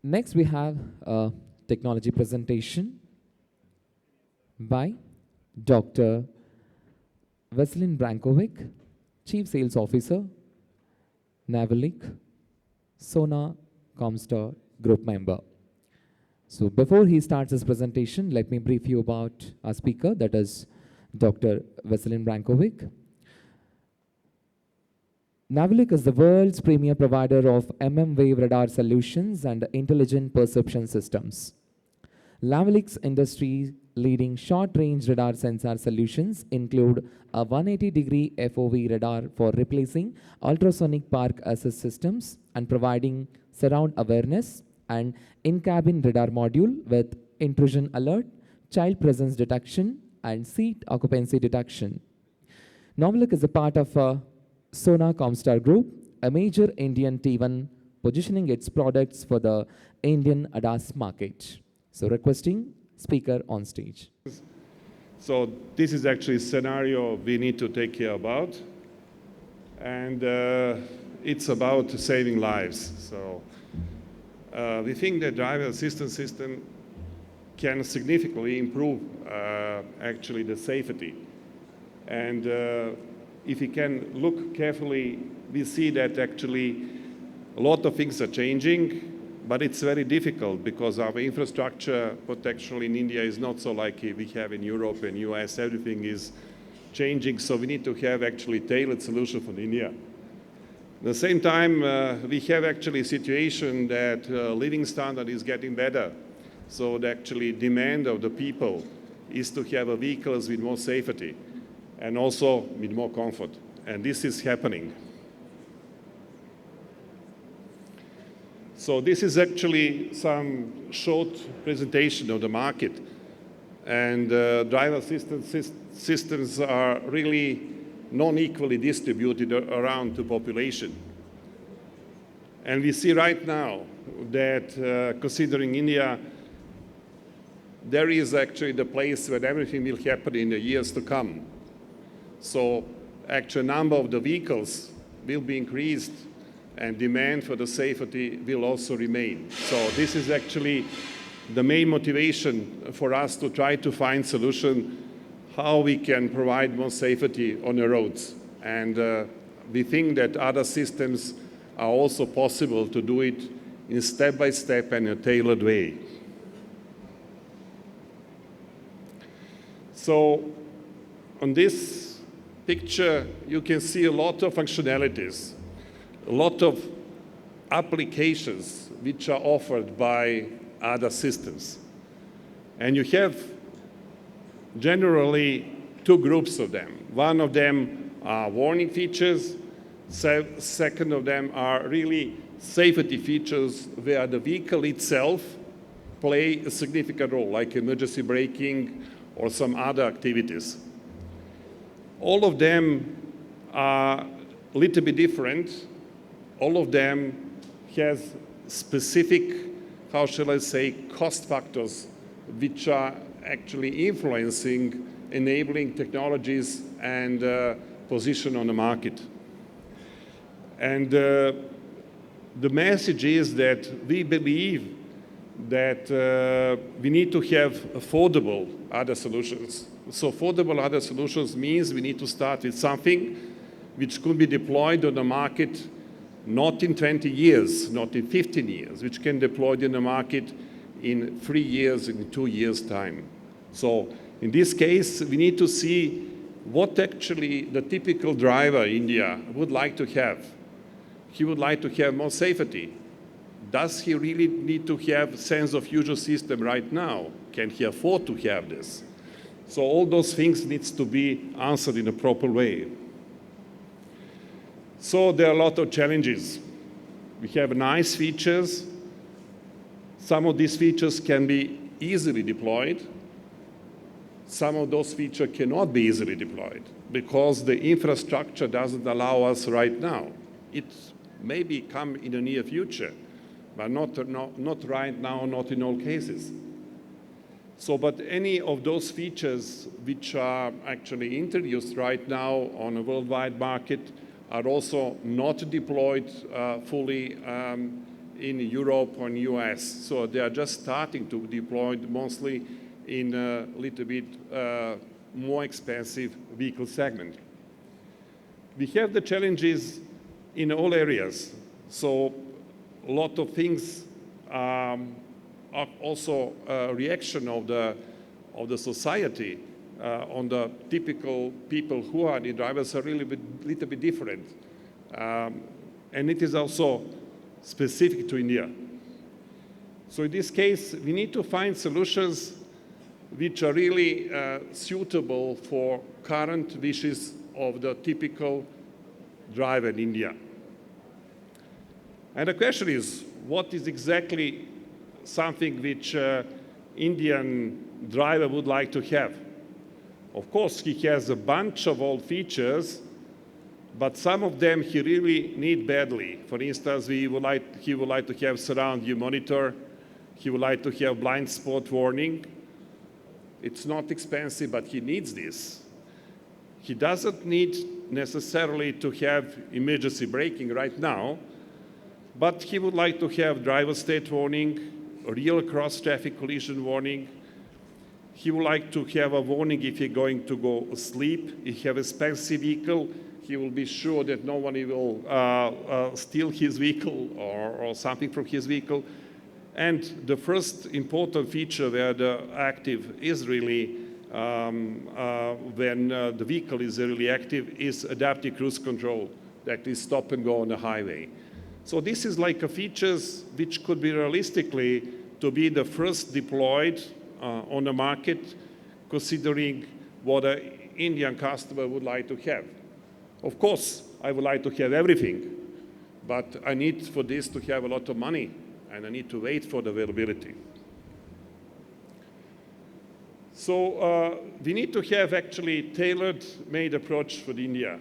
Next, we have a technology presentation by Dr. Veselin Brankovic, Chief Sales Officer, NOVELIC, Sona, Comstar Group member. So before he starts his presentation, let me brief you about our speaker, that is Dr. Veselin Brankovic. NOVELIC is the world's premier provider of wave radar solutions and intelligent perception systems. NOVELIC's industry-leading short-range radar sensor solutions include a 180-degree FOV radar for replacing ultrasonic park assist systems and providing surround awareness, and in-cabin radar module with intrusion alert, child presence detection, and seat occupancy detection. NOVELIC is a part of Sona Comstar Group, a major Indian T1 positioning its products for the Indian ADAS market. So requesting speaker on stage. So this is actually a scenario we need to take care about. And it's about saving lives. So we think that driver assistance system can significantly improve actually the safety. And if we can look carefully, we see that actually a lot of things are changing, but it's very difficult because our infrastructure protection in India is not so like we have in Europe and US. Everything is changing, so we need to have actually tailored solution for India. At the same time, we have actually a situation that living standard is getting better. So the actually demand of the people is to have vehicles with more safety and also with more comfort. And this is happening. So this is actually some short presentation of the market. And driver assistance systems are really non-equally distributed around the population. And we see right now that considering India, there is actually the place where everything will happen in the years to come. So actual number of the vehicles will be increased and demand for the safety will also remain. So this is actually the main motivation for us to try to find solution how we can provide more safety on the roads. And we think that other systems are also possible to do it in step-by-step and a tailored way. So on this picture, you can see a lot of functionalities, a lot of applications which are offered by other systems. And you have generally two groups of them. One of them are warning features. Second of them are really safety features where the vehicle itself play a significant role, like emergency braking or some other activities. All of them are a little bit different. All of them has specific, how shall I say, cost factors which are actually influencing, enabling technologies and position on the market. And the message is that we believe that we need to have affordable other solutions. So affordable other solutions means we need to start with something which could be deployed on the market not in 20 years, not in 15 years, which can be deployed in the market in 3 years, in 2 years' time. So in this case, we need to see what actually the typical driver in India would like to have. He would like to have more safety. Does he really need to have a sense of user system right now? Can he afford to have this? So all those things needs to be answered in a proper way. So there are a lot of challenges. We have nice features. Some of these features can be easily deployed. Some of those features cannot be easily deployed because the infrastructure doesn't allow us right now. It may come in the near future, but not right now, not in all cases. So, but any of those features which are actually introduced right now on a worldwide market are also not deployed fully in Europe or in US. So they are just starting to deploy mostly in a little bit more expensive vehicle segment. We have the challenges in all areas. So a lot of things are also a reaction of the society on the typical people who are the drivers are really little bit different. And it is also specific to India. So in this case, we need to find solutions which are really suitable for current wishes of the typical driver in India. And the question is, what is exactly something which Indian driver would like to have? Of course, he has a bunch of old features, but some of them he really need badly. For instance, he would like to have surround view monitor. He would like to have blind spot warning. It's not expensive, but he needs this. He doesn't need necessarily to have emergency braking right now, but he would like to have driver state warning, real cross-traffic collision warning. He would like to have a warning if you're going to go asleep. If you have an expensive vehicle, he will be sure that no one will steal his vehicle or something from his vehicle. And the first important feature where the active is really, when the vehicle is really active, is adaptive cruise control, that is stop and go on the highway. So this is like a features which could be realistically to be the first deployed on the market, considering what an Indian customer would like to have. Of course, I would like to have everything, but I need for this to have a lot of money, and I need to wait for the availability. So we need to have actually tailored-made approach for India.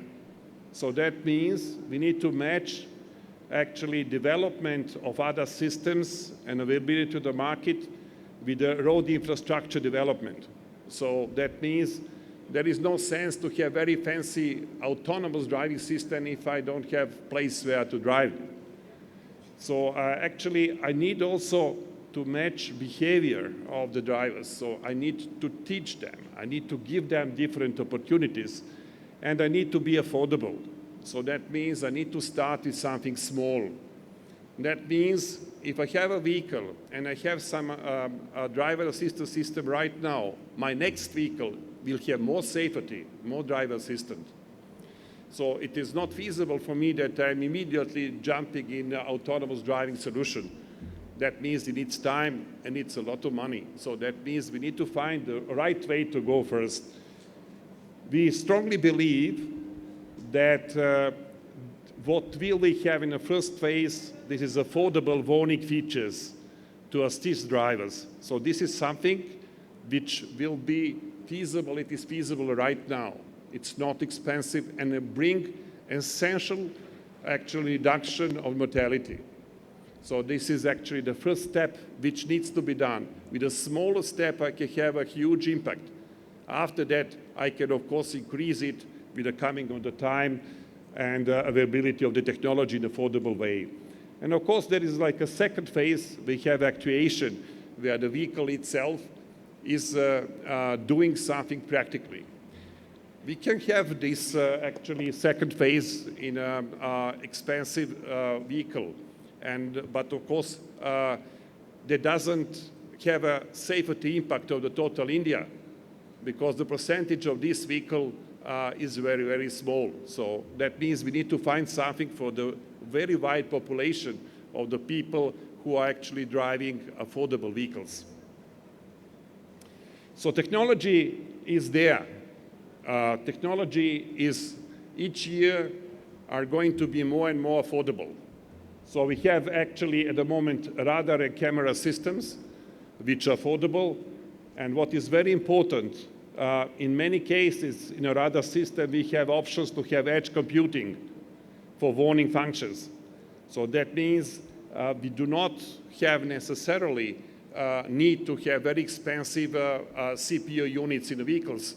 So that means we need to match actually development of other systems and availability to the market with the road infrastructure development. So that means there is no sense to have very fancy autonomous driving system if I don't have place where to drive. So actually, I need also to match behavior of the drivers. So I need to teach them. I need to give them different opportunities. And I need to be affordable. So that means I need to start with something small. That means if I have a vehicle and I have some driver assistance system right now, my next vehicle will have more safety, more driver assistance. So it is not feasible for me that I'm immediately jumping in an autonomous driving solution. That means it needs time and it's a lot of money. So that means we need to find the right way to go first. We strongly believe that what will we have in the first phase, this is affordable warning features to assist drivers. So this is something which will be feasible. It is feasible right now. It's not expensive and it bring essential actually reduction of mortality. So this is actually the first step which needs to be done. With a smaller step, I can have a huge impact. After that, I can, of course, increase it with the coming of the time and availability of the technology in an affordable way. And of course, there is like a second phase. We have actuation, where the vehicle itself is doing something practically. We can have this actually second phase in an expensive vehicle. But of course, that doesn't have a safety impact of the total India, because the percentage of this vehicle is very, very small. So that means we need to find something for the very wide population of the people who are actually driving affordable vehicles. So technology is there. Technology is each year are going to be more and more affordable. So we have actually at the moment radar and camera systems which are affordable. And what is very important, in many cases in a radar system we have options to have edge computing for warning functions. So that means we do not have necessarily need to have very expensive CPU units in the vehicles.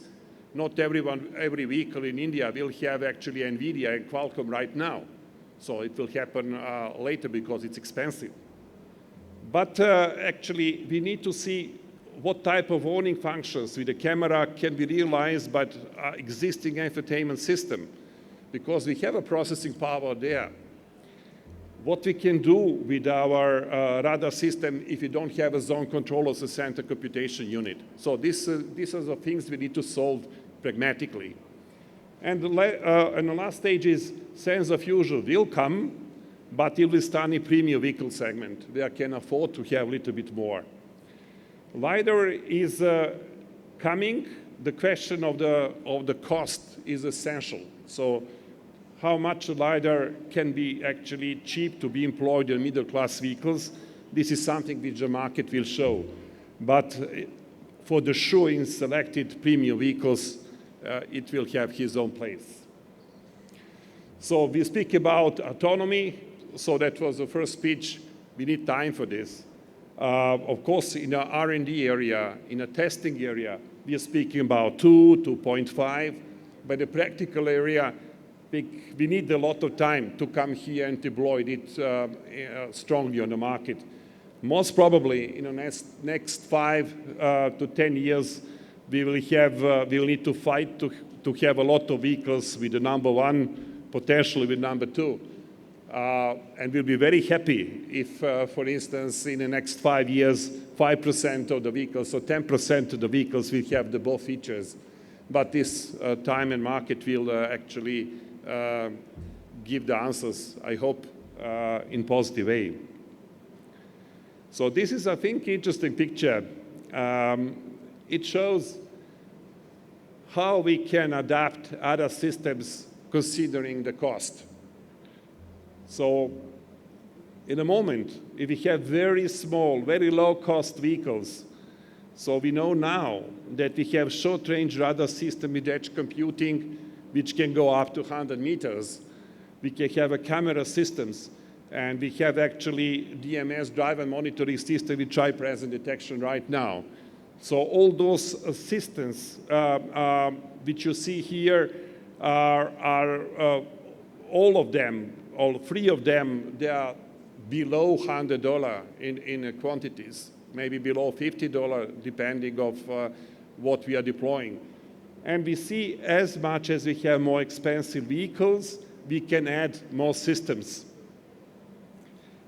Not every vehicle in India will have actually NVIDIA and Qualcomm right now. So it will happen later because it's expensive. But actually, we need to see what type of warning functions with the camera can be realized by existing infotainment system, because we have a processing power there. What we can do with our radar system if you don't have a zone control as a center computation unit. So these are the things we need to solve pragmatically. And the last stage is sensor fusion will come, but it will start in premium vehicle segment, where I can afford to have a little bit more. LiDAR is coming. The question of the cost is essential. So how much LiDAR can be actually cheap to be employed in middle-class vehicles? This is something which the market will show. But for the sure, in selected premium vehicles, it will have its own place. So we speak about autonomy. So that was the first speech. We need time for this. Of course, in the R&D area, in the testing area, we are speaking about 2.5. But the practical area, we need a lot of time to come here and deploy it strongly on the market. Most probably, in the next 5 to 10 years, we will need to fight to have a lot of vehicles with the number 1, potentially with number 2. And we'll be very happy if, for instance, in the next 5 years, 5% of the vehicles or 10% of the vehicles will have the both features. But this time and market will actually give the answers, I hope, in positive way. So this is, I think, interesting picture. It shows how we can adapt other systems considering the cost. So in a moment, if we have very small, very low-cost vehicles, so we know now that we have short-range radar system with edge computing, which can go up to 100 meters. We can have a camera systems, and we have actually DMS, driver monitoring system with tri-presence detection right now. So all those systems which you see here are all of them, all 3 of them, they are below $100 in quantities, maybe below $50, depending of what we are deploying. And we see as much as we have more expensive vehicles, we can add more systems.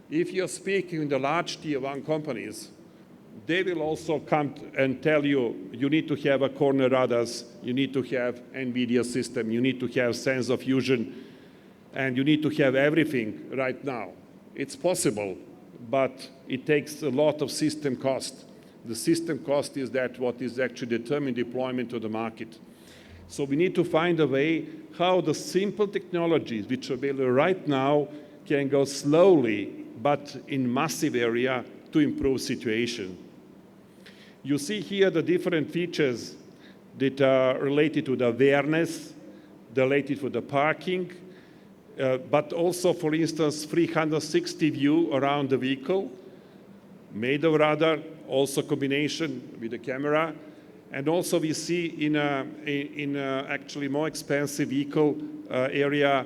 If you're speaking with the large tier 1 companies, they will also come and tell you, you need to have a corner radars, you need to have NVIDIA system, you need to have sensor fusion, and you need to have everything right now. It's possible, but it takes a lot of system cost. The system cost is that what is actually determining deployment to the market. So we need to find a way how the simple technologies which are available right now can go slowly, but in massive area to improve situation. You see here the different features that are related to the awareness, related to the parking, but also, for instance, 360 view around the vehicle, made of radar, also combination with the camera. And also we see in actually more expensive vehicle area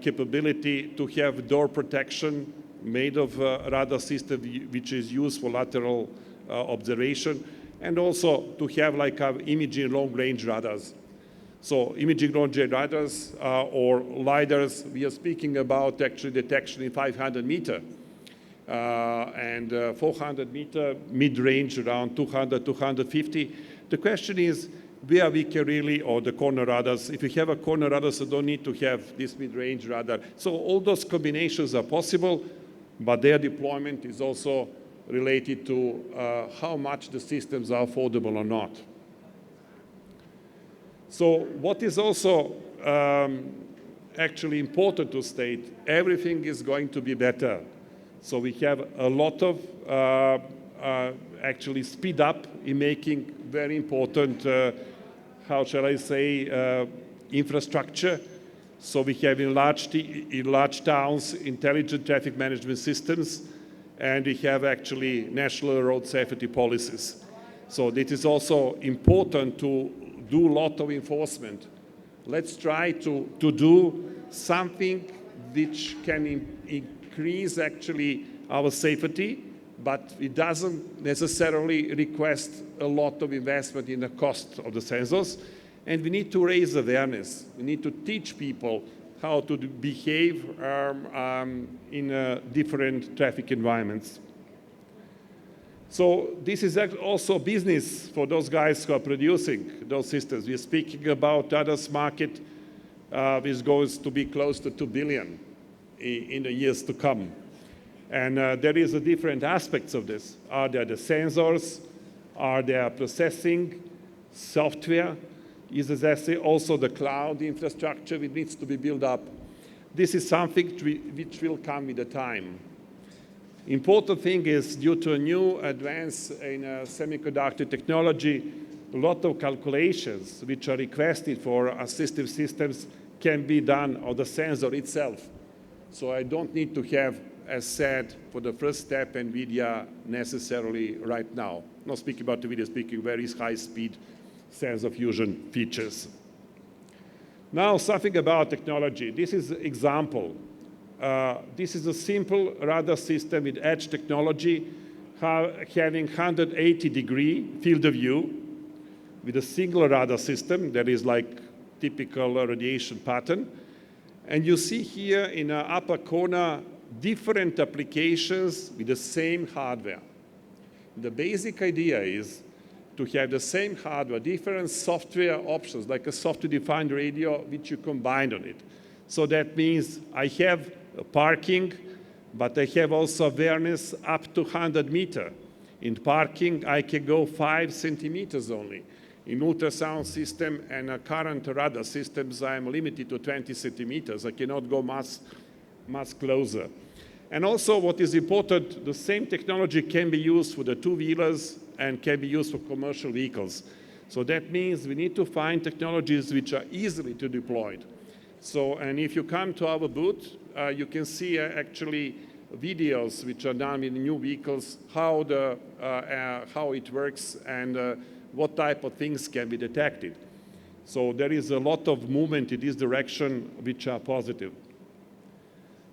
capability to have door protection made of radar system which is used for lateral observation, and also to have like imaging long-range radars. So imaging long-range radars or LiDARs, we are speaking about actually detection in 500 meter and 400 meter mid-range around 200, 250. The question is where we can really, or the corner radars, if you have a corner radar, so don't need to have this mid-range radar. So all those combinations are possible, but their deployment is also related to how much the systems are affordable or not. So what is also actually important to state, everything is going to be better. So we have a lot of actually speed up in making very important, how shall I say, infrastructure. So we have in large towns intelligent traffic management systems, and we have actually national road safety policies. So it is also important to do a lot of enforcement. Let's try to do something which can increase actually our safety, but it doesn't necessarily request a lot of investment in the cost of the sensors. And we need to raise awareness. We need to teach people how to behave in different traffic environments. So this is also business for those guys who are producing those systems. We're speaking about ADAS market, which goes to be close to 2 billion in the years to come. And there is a different aspects of this. Are there the sensors? Are there processing, software? Is there also the cloud infrastructure which needs to be built up? This is something which will come with the time. Important thing is, due to a new advance in semiconductor technology, a lot of calculations which are requested for assistive systems can be done on the sensor itself. So I don't need to have, as said, for the first step, NVIDIA necessarily right now. Not speaking about NVIDIA, speaking very high-speed sensor fusion features. Now, something about technology. This is an example. This is a simple radar system with edge technology, having 180-degree field of view with a single radar system that is like typical radiation pattern. And you see here in the upper corner different applications with the same hardware. The basic idea is to have the same hardware, different software options, like a software-defined radio, which you combine on it. So that means I have parking, but I have also awareness up to 100 meters. In parking, I can go 5 centimeters only. In ultrasound system and current radar systems, I am limited to 20 centimeters. I cannot go much closer. And also what is important, the same technology can be used for the two-wheelers and can be used for commercial vehicles. So that means we need to find technologies which are easily to deploy. So, and if you come to our booth, you can see actually videos which are done in new vehicles, how it works and what type of things can be detected. So there is a lot of movement in this direction which are positive.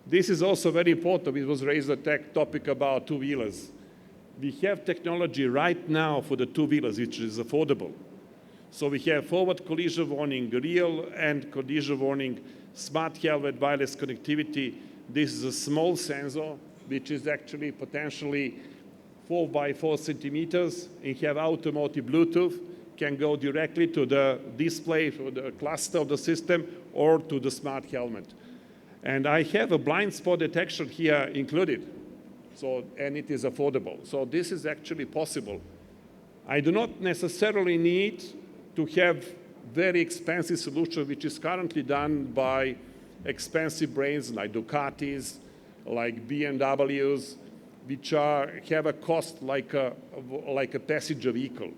This is also very important. It was raised a topic about two-wheelers. We have technology right now for the two-wheelers which is affordable. So we have forward collision warning, real end collision warning, smart helmet, wireless connectivity. This is a small sensor which is actually potentially 4 by 4 centimeters. It have automotive Bluetooth, can go directly to the display for the cluster of the system or to the smart helmet. And I have a blind spot detection here included, so, and it is affordable. So this is actually possible. I do not necessarily need to have very expensive solution, which is currently done by expensive brands like Ducatis, like BMWs, which have a cost like a passenger vehicle.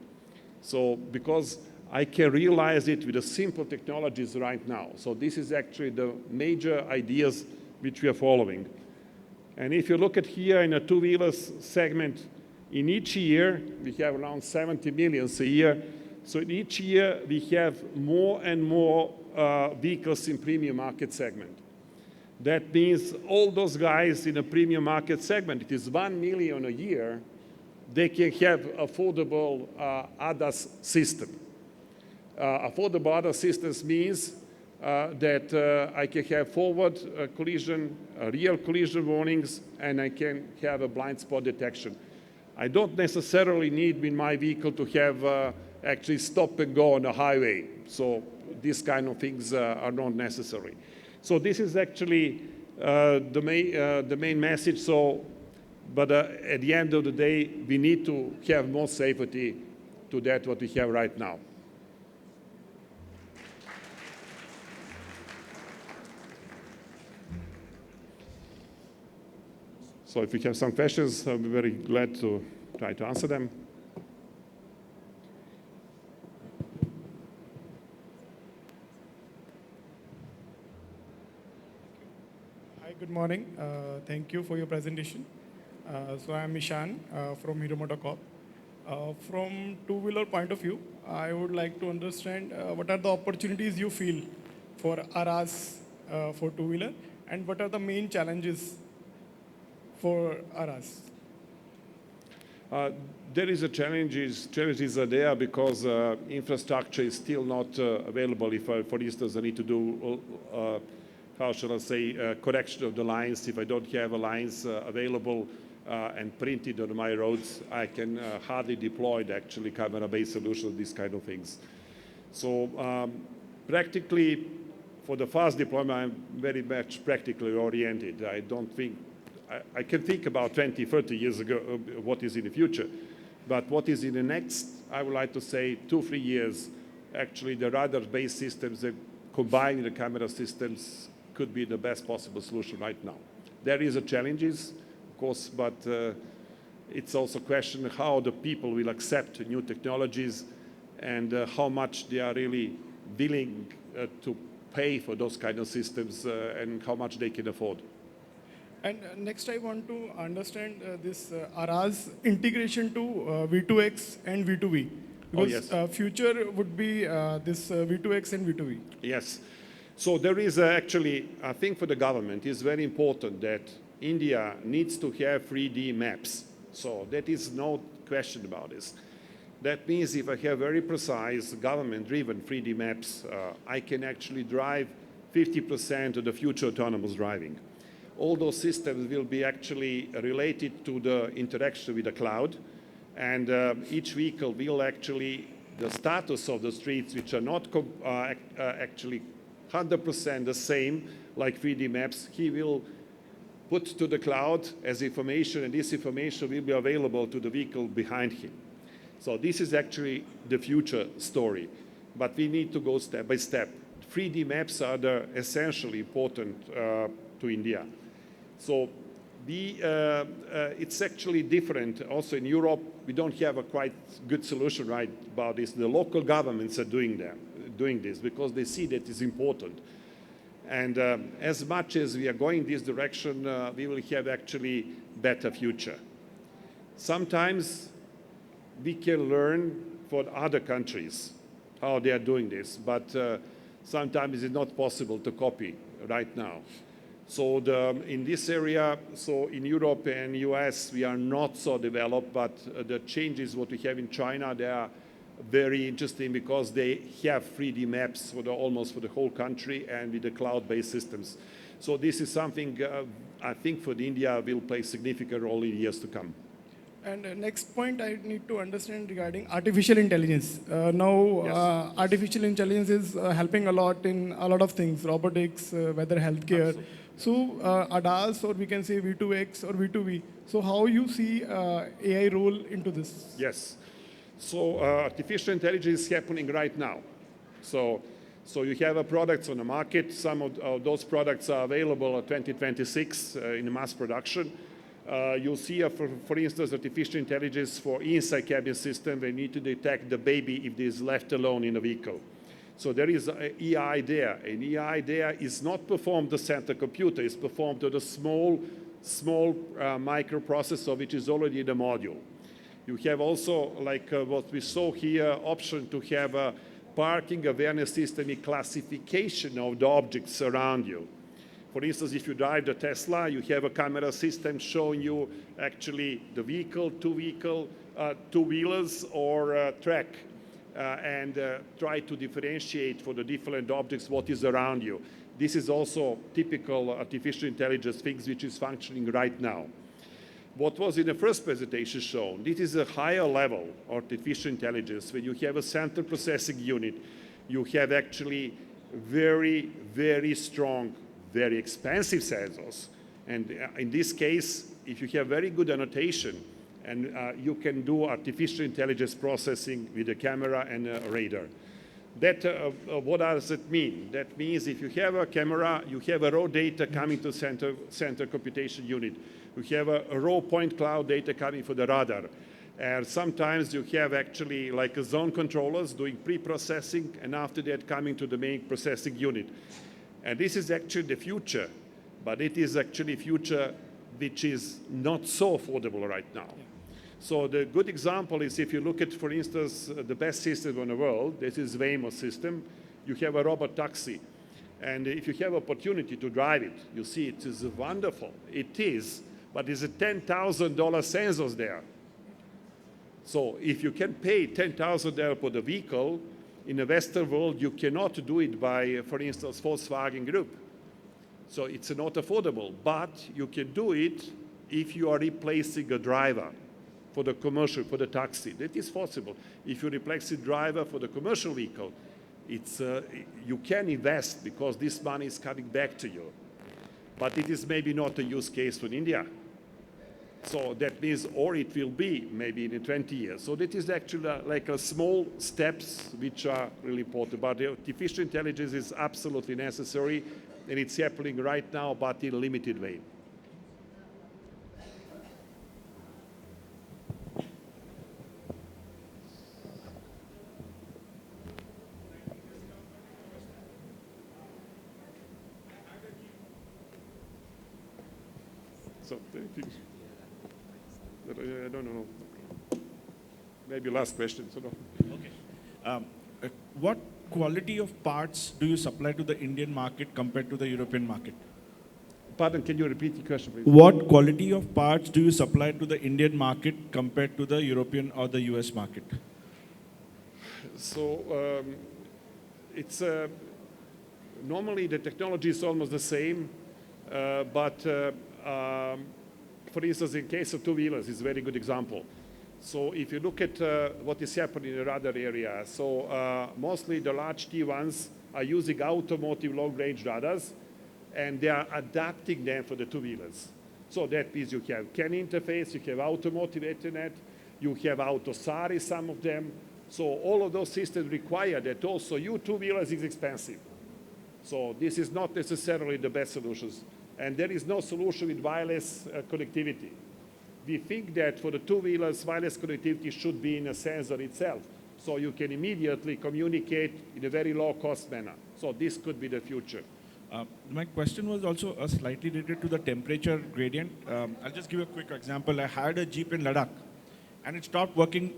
So because I can realize it with the simple technologies right now. So this is actually the major ideas which we are following. And if you look at here in a two-wheelers segment, in each year, we have around 70 million a year. So in each year, we have more and more vehicles in premium market segment. That means all those guys in a premium market segment, it is 1 million a year, they can have affordable ADAS system. Affordable ADAS systems means that I can have forward collision, real collision warnings, and I can have a blind spot detection. I don't necessarily need in my vehicle to have actually stop and go on the highway. So these kind of things are not necessary. So this is actually the main message. So, but at the end of the day, we need to have more safety to that what we have right now. So if you have some questions, I'll be very glad to try to answer them. Hi, good morning. Thank you for your presentation. So I'm Ishan from Hero MotoCorp. From two-wheeler point of view, I would like to understand what are the opportunities you feel for ARAS for two-wheeler, and what are the main challenges for ARAS? There is a challenges are there because infrastructure is still not available. If, for instance, I need to do, how shall I say, correction of the lines. If I don't have lines available and printed on my roads, I can hardly deploy actually camera-based solutions, these kind of things. So practically, for the fast deployment, I'm very much practically oriented. I don't think, I can think about 20, 30 years ago what is in the future. But what is in the next, I would like to say, 2-3 years, actually the radar-based systems that combine the camera systems could be the best possible solution right now. There is a challenges, of course, but it's also a question how the people will accept new technologies and how much they are really willing to pay for those kind of systems and how much they can afford. And next, I want to understand this ARAI's integration to V2X and V2V. Because yes. Future would be this V2X and V2V. Yes. So there is actually, I think for the government, it's very important that India needs to have 3D maps. So that is no question about this. That means if I have very precise government-driven 3D maps, I can actually drive 50% of the future autonomous driving. All those systems will be actually related to the interaction with the cloud, and each vehicle will actually, the status of the streets, which are not actually 100% the same like 3D maps, he will put to the cloud as information, and this information will be available to the vehicle behind him. So this is actually the future story, but we need to go step by step. 3D maps are essentially important to India. So it's actually different. Also in Europe, we don't have a quite good solution right about this. The local governments are doing this because they see that it's important. And as much as we are going this direction, we will have actually better future. Sometimes we can learn from other countries how they are doing this, but sometimes it's not possible to copy right now. So in this area, so in Europe and US, we are not so developed, but the changes what we have in China, they are very interesting because they have 3D maps for almost for the whole country and with the cloud-based systems. So this is something I think for India will play a significant role in years to come. And next point I need to understand regarding artificial intelligence. Now, Yes. Artificial intelligence is helping a lot in a lot of things, robotics, whether healthcare. Absolutely. So ADAS, or we can say V2X or V2V. So how you see AI role into this? Yes. So artificial intelligence is happening right now. So you have products on the market. Some of those products are available in 2026 in mass production. You'll see, for instance, artificial intelligence for inside cabin system. They need to detect the baby if it is left alone in a vehicle. So there is an EI there. An EI there is not performed the center computer. It's performed to the small microprocessor which is already in the module. You have also, like what we saw here, option to have a parking awareness system in classification of the objects around you. For instance, if you drive the Tesla, you have a camera system showing you actually the vehicle, two-wheelers or track, and try to differentiate for the different objects what is around you. This is also typical artificial intelligence things which is functioning right now. What was in the first presentation shown, this is a higher level artificial intelligence where you have a central processing unit. You have actually very, very strong, very expensive sensors. And in this case, if you have very good annotation, and you can do artificial intelligence processing with a camera and a radar. That, what does it mean? That means if you have a camera, you have a raw data coming to center computation unit. You have a raw point cloud data coming for the radar. And sometimes you have actually like a zone controllers doing pre-processing, and after that coming to the main processing unit. And this is actually the future, but it is actually future which is not so affordable right now. Yeah. So the good example is if you look at, for instance, the best system in the world, this is Waymo system. You have a robot taxi. And if you have opportunity to drive it, you see it is wonderful. It is, but there's a $10,000 sensors there. So if you can pay $10,000 for the vehicle, in the Western world, you cannot do it by, for instance, Volkswagen Group. So it's not affordable, but you can do it if you are replacing a driver for the commercial, for the taxi. That is possible. If you replace the driver for the commercial vehicle, it's, you can invest because this money is coming back to you. But it is maybe not a use case for India. So that means, or it will be maybe in 20 years. So that is actually like a small steps which are really important. But artificial intelligence is absolutely necessary, and it's happening right now, but in a limited way. So I don't know. Maybe last question. So no. Okay. What quality of parts do you supply to the Indian market compared to the European market? Pardon, can you repeat the question, please? What quality of parts do you supply to the Indian market compared to the European or the US market? So it's normally the technology is almost the same, but for instance, in case of two-wheelers, it's a very good example. So if you look at what is happening in the radar area, so mostly the large T1s are using automotive long-range radars, and they are adapting them for the two-wheelers. So that means you have CAN interface, you have automotive Ethernet, you have AutoSARI, some of them. So all of those systems require that also your two-wheelers is expensive. So this is not necessarily the best solutions. And there is no solution with wireless connectivity. We think that for the two-wheelers, wireless connectivity should be in a sensor itself. So you can immediately communicate in a very low-cost manner. So this could be the future. My question was also slightly related to the temperature gradient. I'll just give you a quick example. I had a Jeep in Ladakh, and it stopped working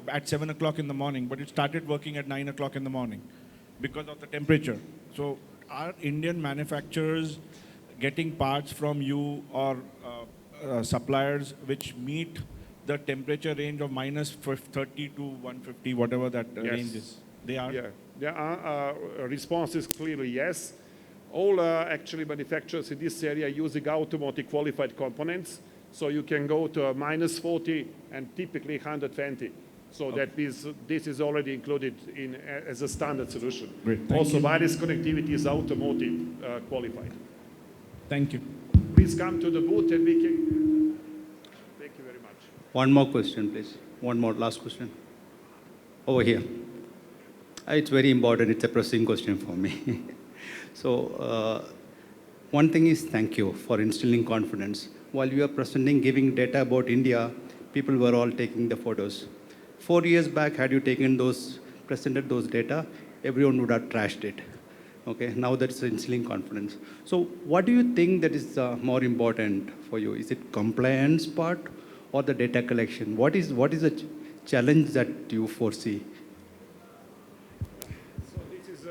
at 7 o'clock in the morning, but it started working at 9 o'clock in the morning because of the temperature. So are Indian manufacturers getting parts from you or suppliers which meet the temperature range of minus 30 to 150, whatever that range is? They are? Yeah, the response is clearly yes. All actually manufacturers in this area are using automotive qualified components. So you can go to a minus 40 and typically 120. So okay. That means this is already included in as a standard solution. Great. Also, wireless connectivity is automotive qualified. Thank you. Please come to the booth and we can. Thank you very much. One more question, please. One more, last question. Over here. It's very important. It's a pressing question for me. So, one thing is thank you for instilling confidence. While you are presenting, giving data about India, people were all taking the photos. 4 years back, had you presented those data, everyone would have trashed it. Okay, now that's instilling confidence. So what do you think that is more important for you? Is it compliance part or the data collection? What is the challenge that you foresee? So this is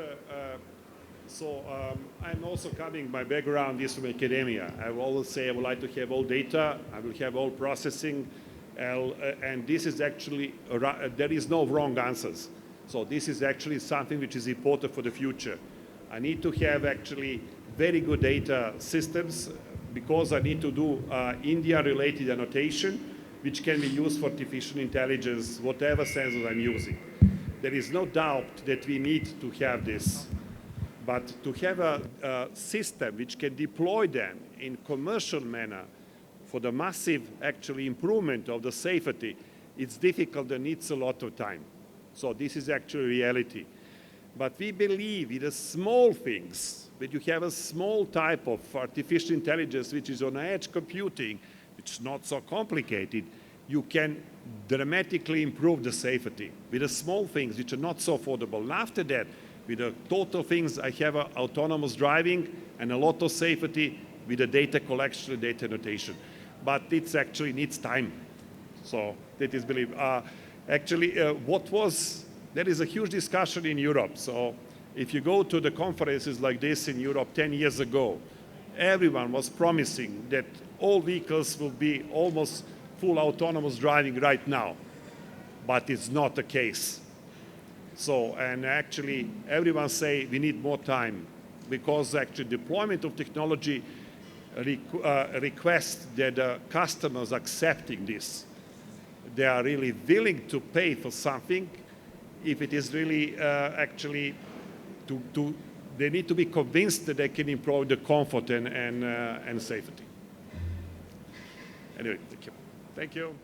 I'm also coming, my background is from academia. I will always say I would like to have all data, I will have all processing, and this is actually, there is no wrong answers. So this is actually something which is important for the future. I need to have actually very good data systems because I need to do India-related annotation, which can be used for artificial intelligence, whatever sensors I'm using. There is no doubt that we need to have this. But to have a system which can deploy them in commercial manner for the massive actually improvement of the safety, it's difficult and needs a lot of time. So this is actually reality. But we believe in the small things, that you have a small type of artificial intelligence which is on edge computing, which is not so complicated, you can dramatically improve the safety with the small things which are not so affordable. And after that, with the total things, I have autonomous driving and a lot of safety with the data collection and data annotation. But it actually needs time. So that is believe. There is a huge discussion in Europe. So if you go to the conferences like this in Europe 10 years ago, everyone was promising that all vehicles will be almost full autonomous driving right now. but it's not the case. So, and actually, everyone say we need more time because actually deployment of technology requests that the customers accepting this. They are really willing to pay for something if it is really actually they need to be convinced that they can improve the comfort and safety. Anyway, thank you. Thank you.